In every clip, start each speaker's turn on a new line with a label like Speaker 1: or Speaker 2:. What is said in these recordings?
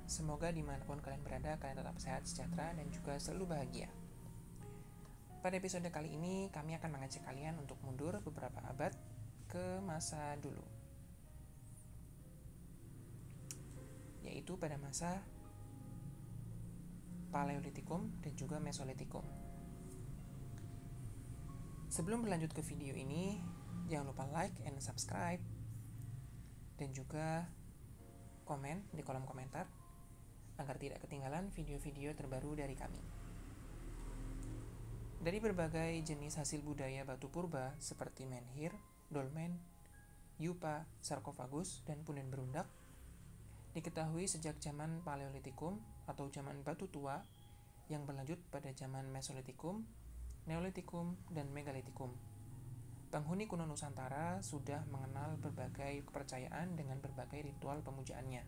Speaker 1: Semoga dimanapun kalian berada, kalian tetap sehat, sejahtera, dan juga selalu bahagia. Pada episode kali ini, kami akan mengajak kalian untuk mundur beberapa abad ke masa dulu, yaitu pada masa Paleolitikum dan juga Mesolitikum. Sebelum berlanjut ke video ini, jangan lupa like and subscribe, dan juga komen di kolom komentar agar tidak ketinggalan video-video terbaru dari kami. Dari berbagai jenis hasil budaya batu purba seperti menhir, dolmen, yupa, sarkofagus, dan punden berundak, diketahui sejak zaman Paleolitikum atau zaman batu tua yang berlanjut pada zaman Mesolitikum, Neolitikum, dan Megalitikum. Penghuni kuno Nusantara sudah mengenal berbagai kepercayaan dengan berbagai ritual pemujaannya.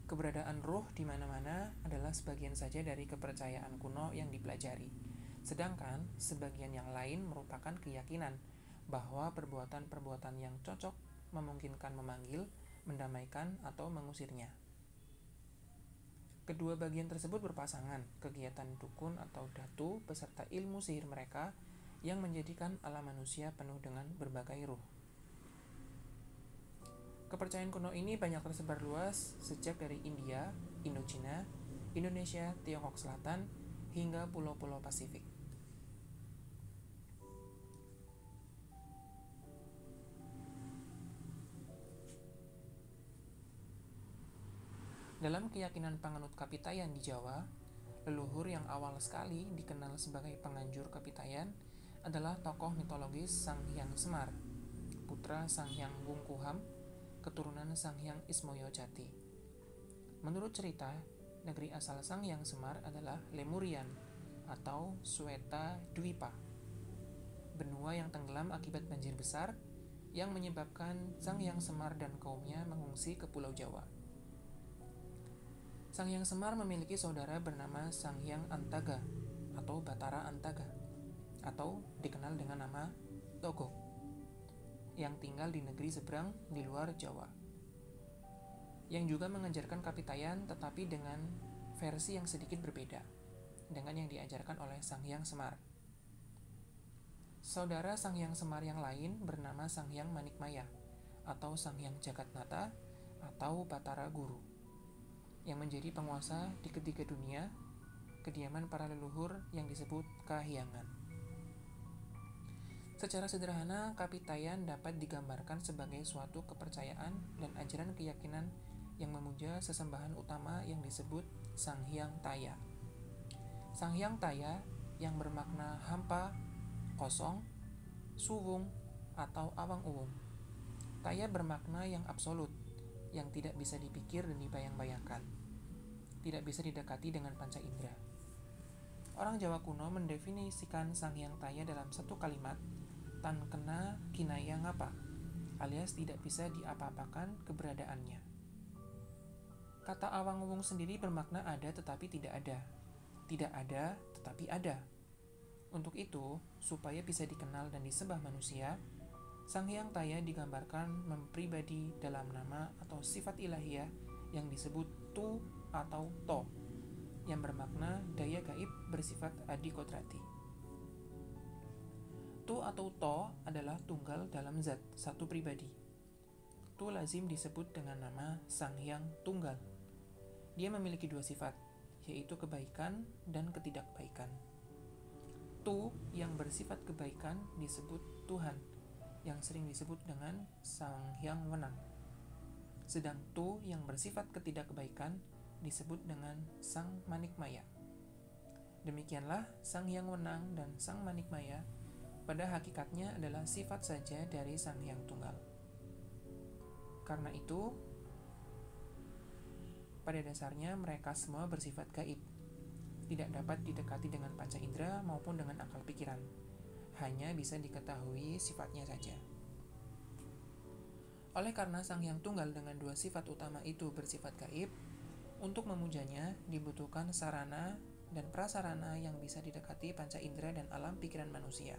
Speaker 1: Keberadaan ruh di mana-mana adalah sebagian saja dari kepercayaan kuno yang dipelajari. Sedangkan sebagian yang lain merupakan keyakinan bahwa perbuatan-perbuatan yang cocok memungkinkan memanggil, mendamaikan, atau mengusirnya. Kedua bagian tersebut berpasangan, kegiatan dukun atau datu beserta ilmu sihir mereka yang menjadikan alam manusia penuh dengan berbagai ruh. Kepercayaan kuno ini banyak tersebar luas sejak dari India, Indochina, Indonesia, Tiongkok Selatan, hingga pulau-pulau Pasifik. Dalam keyakinan penganut kapitayan di Jawa, leluhur yang awal sekali dikenal sebagai penganjur kapitayan adalah tokoh mitologis Sang Hyang Semar, putra Sang Hyang Wungkuham, keturunan Sang Hyang Ismoyo Jati. Menurut cerita, negeri asal Sang Hyang Semar adalah Lemurian atau Sweta Dwipa, benua yang tenggelam akibat banjir besar yang menyebabkan Sang Hyang Semar dan kaumnya mengungsi ke Pulau Jawa. Sang Hyang Semar memiliki saudara bernama Sang Hyang Antaga atau Batara Antaga, atau dikenal dengan nama Togog, yang tinggal di negeri seberang di luar Jawa, yang juga mengajarkan kapitayan tetapi dengan versi yang sedikit berbeda dengan yang diajarkan oleh Sang Hyang Semar. Saudara Sang Hyang Semar yang lain bernama Sang Hyang Manikmaya atau Sang Hyang Jagatnata atau Batara Guru, yang menjadi penguasa di ketiga dunia, kediaman para leluhur yang disebut Kahyangan. Secara sederhana, kapitayan dapat digambarkan sebagai suatu kepercayaan dan ajaran keyakinan yang memuja sesembahan utama yang disebut Sang Hyang Taya. Sang Hyang Taya yang bermakna hampa, kosong, suwung, atau awang-uwung. Taya bermakna yang absolut, yang tidak bisa dipikir dan dibayang-bayangkan, tidak bisa didekati dengan panca indera. Orang Jawa kuno mendefinisikan Sang Hyang Taya dalam satu kalimat, tan kena kinaya ngapa, alias tidak bisa diapa-apakan keberadaannya. Kata awang-uwung sendiri bermakna ada tetapi tidak ada, tidak ada tetapi ada. Untuk itu, supaya bisa dikenal dan disembah manusia, Sang Hyang Taya digambarkan mempribadi dalam nama atau sifat ilahiyah yang disebut tu atau to, yang bermakna daya gaib bersifat adi kodrati. Tu atau to adalah tunggal dalam zat, satu pribadi. Tu lazim disebut dengan nama Sang Hyang Tunggal. Dia memiliki dua sifat, yaitu kebaikan dan ketidakbaikan. Tu yang bersifat kebaikan disebut Tuhan, yang sering disebut dengan Sang Hyang Wenang. Sedang tu yang bersifat ketidakbaikan disebut dengan Sang Manikmaya. Demikianlah Sang Hyang Wenang dan Sang Manikmaya pada hakikatnya adalah sifat saja dari Sang Hyang Tunggal. Karena itu, pada dasarnya mereka semua bersifat gaib, tidak dapat didekati dengan panca indera maupun dengan akal pikiran, hanya bisa diketahui sifatnya saja. Oleh karena Sang Hyang Tunggal dengan dua sifat utama itu bersifat gaib, untuk memujanya dibutuhkan sarana dan prasarana yang bisa didekati panca indera dan alam pikiran manusia.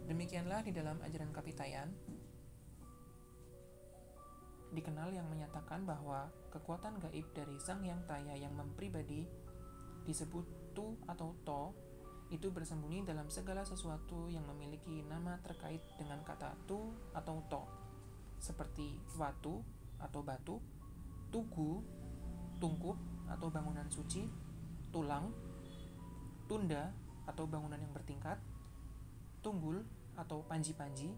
Speaker 1: Demikianlah di dalam ajaran Kapitayan dikenal yang menyatakan bahwa kekuatan gaib dari Sang Hyang Taya yang mempribadi disebut Tu atau To itu bersembunyi dalam segala sesuatu yang memiliki nama terkait dengan kata Tu atau To, seperti watu atau batu, tugu, tungkup atau bangunan suci, tulang, tunda atau bangunan yang bertingkat, tunggul atau panji-panji,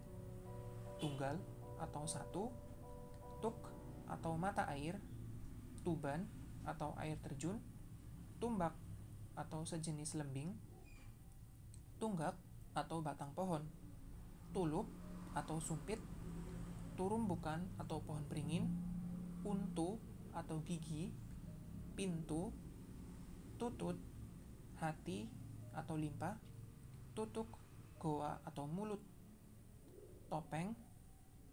Speaker 1: tunggal atau satu, tuk atau mata air, tuban atau air terjun, tumbak atau sejenis lembing, tunggak atau batang pohon, tulup atau sumpit, turumbukan atau pohon beringin, untu atau gigi, pintu, tutut, hati atau limpa, tutuk, goa atau mulut, topeng,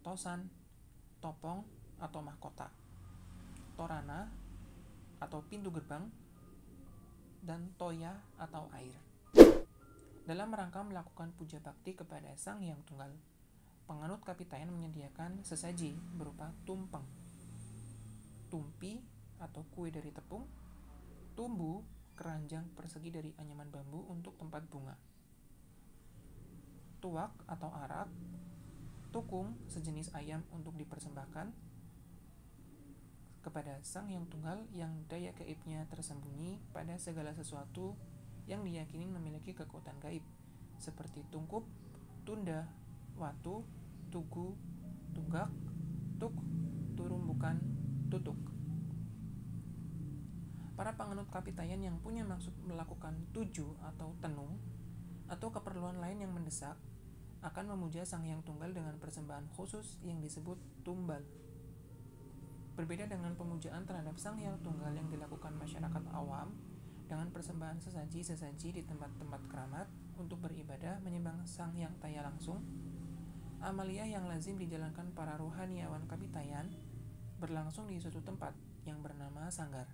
Speaker 1: tosan, topong atau mahkota, torana atau pintu gerbang, dan toya atau air. Dalam rangka melakukan puja bakti kepada Sang Hyang Tunggal, penganut Kapitayan menyediakan sesaji berupa tumpeng, tumpi atau kue dari tepung, tumbu, keranjang persegi dari anyaman bambu untuk tempat bunga, tuak atau arak, tukung, sejenis ayam untuk dipersembahkan kepada Sang Hyang Tunggal yang daya gaibnya tersembunyi pada segala sesuatu yang diyakini memiliki kekuatan gaib, seperti tungkup, tunda, watu, tugu, tunggak, tuk, turumbukan, tutuk. Para penganut Kapitayan yang punya maksud melakukan tuju atau tenung atau keperluan lain yang mendesak akan memuja Sang Hyang Tunggal dengan persembahan khusus yang disebut tumbal. Berbeda dengan pemujaan terhadap Sang Hyang Tunggal yang dilakukan masyarakat awam dengan persembahan sesaji-sesaji di tempat-tempat keramat untuk beribadah menyembah Sang Hyang Taya langsung, amalia yang lazim dijalankan para rohaniawan Kapitayan berlangsung di suatu tempat yang bernama sanggar,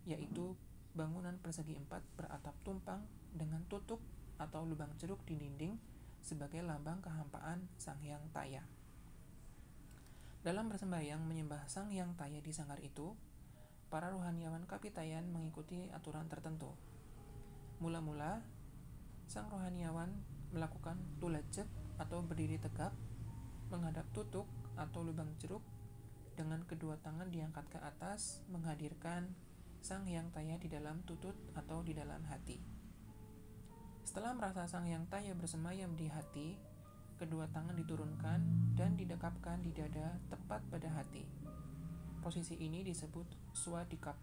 Speaker 1: yaitu bangunan persegi 4 beratap tumpang dengan tutuk atau lubang ceruk di dinding sebagai lambang kehampaan Sang Hyang Taya. Dalam bersembahyang menyembah Sang Hyang Taya di sanggar itu, para rohaniawan Kapitayan mengikuti aturan tertentu. Mula-mula, sang rohaniawan melakukan tulajek atau berdiri tegak, menghadap tutuk atau lubang ceruk, dengan kedua tangan diangkat ke atas, menghadirkan Sang Hyang Taya di dalam tutut atau di dalam hati. Setelah merasa Sang Hyang Taya bersemayam di hati, kedua tangan diturunkan dan didekapkan di dada tepat pada hati. Posisi ini disebut swadikap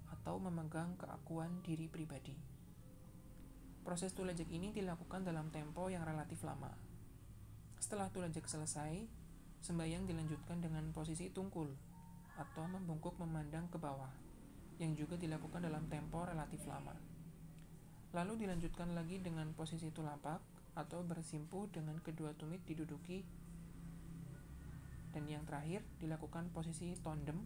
Speaker 1: atau memegang keakuan diri pribadi. Proses tulajek ini dilakukan dalam tempo yang relatif lama. Setelah tulajek selesai, sembahyang dilanjutkan dengan posisi tungkul atau membungkuk memandang ke bawah, yang juga dilakukan dalam tempo relatif lama. Lalu dilanjutkan lagi dengan posisi tulapak atau bersimpuh dengan kedua tumit diduduki, dan yang terakhir dilakukan posisi tondem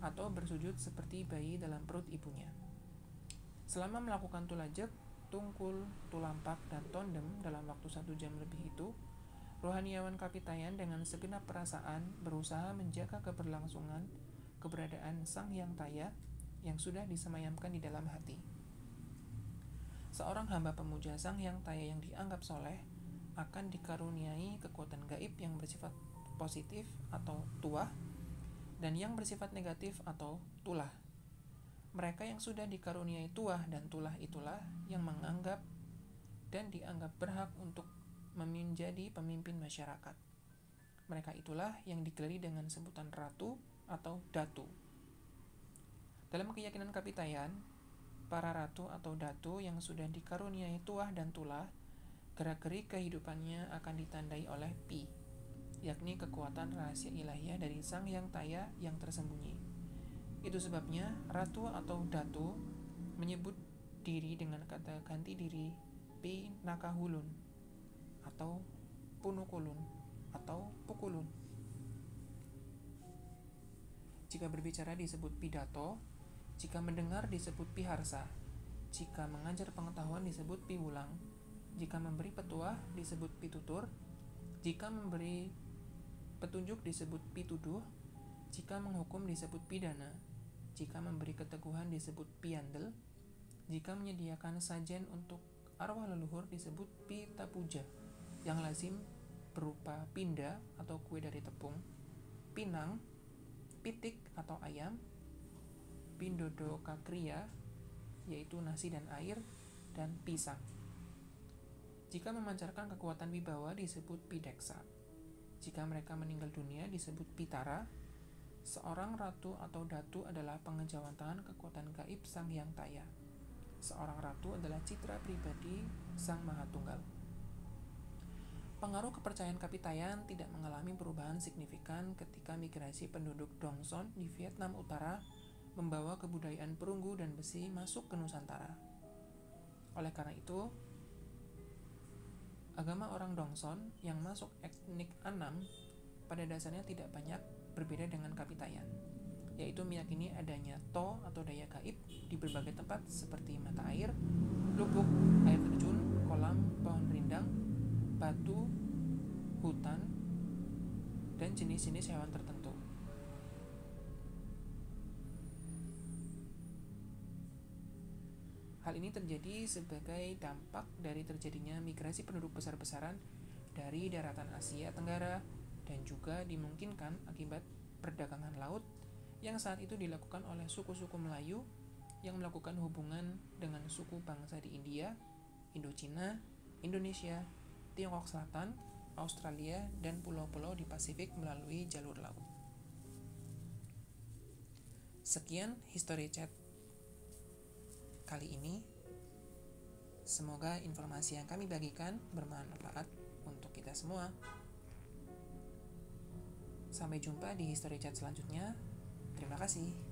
Speaker 1: atau bersujud seperti bayi dalam perut ibunya. Selama melakukan tulajek, tungkul, tulampak, dan tondem dalam waktu 1 jam lebih itu, rohaniawan Kapitayan dengan segenap perasaan berusaha menjaga keberlangsungan keberadaan Sang Hyang Taya yang sudah disemayamkan di dalam hati. Seorang hamba pemuja Sang Hyang Taya yang dianggap soleh akan dikaruniai kekuatan gaib yang bersifat positif atau tuah dan yang bersifat negatif atau tulah. Mereka yang sudah dikaruniai tuah dan tulah itulah yang menganggap dan dianggap berhak untuk menjadi pemimpin masyarakat. Mereka itulah yang digelari dengan sebutan ratu atau datu. Dalam keyakinan Kapitayan, para ratu atau datu yang sudah dikaruniai tuah dan tulah, gerak-gerik kehidupannya akan ditandai oleh pi, yakni kekuatan rahasia ilahiyah dari Sang Hyang Taya yang tersembunyi. Itu sebabnya ratu atau datu menyebut diri dengan kata ganti diri pi nakahulun atau punukulun atau pukulun. Jika berbicara disebut pidato, jika mendengar disebut piharsa, jika mengajar pengetahuan disebut piwulang, Jika memberi petuah disebut pitutur. Jika memberi petunjuk disebut pituduh. Jika menghukum disebut pidana. Jika memberi keteguhan disebut piandel. Jika menyediakan sajen untuk arwah leluhur disebut pitapuja, yang lazim berupa pinda atau kue dari tepung, pinang, pitik atau ayam, pindodo kakria, yaitu nasi dan air, dan pisang. Jika memancarkan kekuatan wibawa disebut pideksa. Jika mereka meninggal dunia disebut pitara. Seorang ratu atau datu adalah pengejawantahan kekuatan gaib Sang Hyang Taya. Seorang ratu adalah citra pribadi Sang Maha Tunggal. Pengaruh kepercayaan Kapitayan tidak mengalami perubahan signifikan ketika migrasi penduduk Dongson di Vietnam Utara membawa kebudayaan perunggu dan besi masuk ke Nusantara. Oleh karena itu, agama orang Dongson yang masuk etnik Anam pada dasarnya tidak banyak berbeda dengan Kapitayan, yaitu meyakini adanya to atau daya gaib di berbagai tempat seperti mata air, lubuk, air terjun, kolam, pohon rindang, batu, hutan, dan jenis-jenis hewan tertentu. Hal ini terjadi sebagai dampak dari terjadinya migrasi penduduk besar-besaran dari daratan Asia Tenggara dan juga dimungkinkan akibat perdagangan laut yang saat itu dilakukan oleh suku-suku Melayu yang melakukan hubungan dengan suku bangsa di India, Indochina, Indonesia, Tiongkok Selatan, Australia, dan pulau-pulau di Pasifik melalui jalur laut. Sekian History Chat kali ini. Semoga informasi yang kami bagikan bermanfaat untuk kita semua. Sampai jumpa di History Chat selanjutnya. Terima kasih.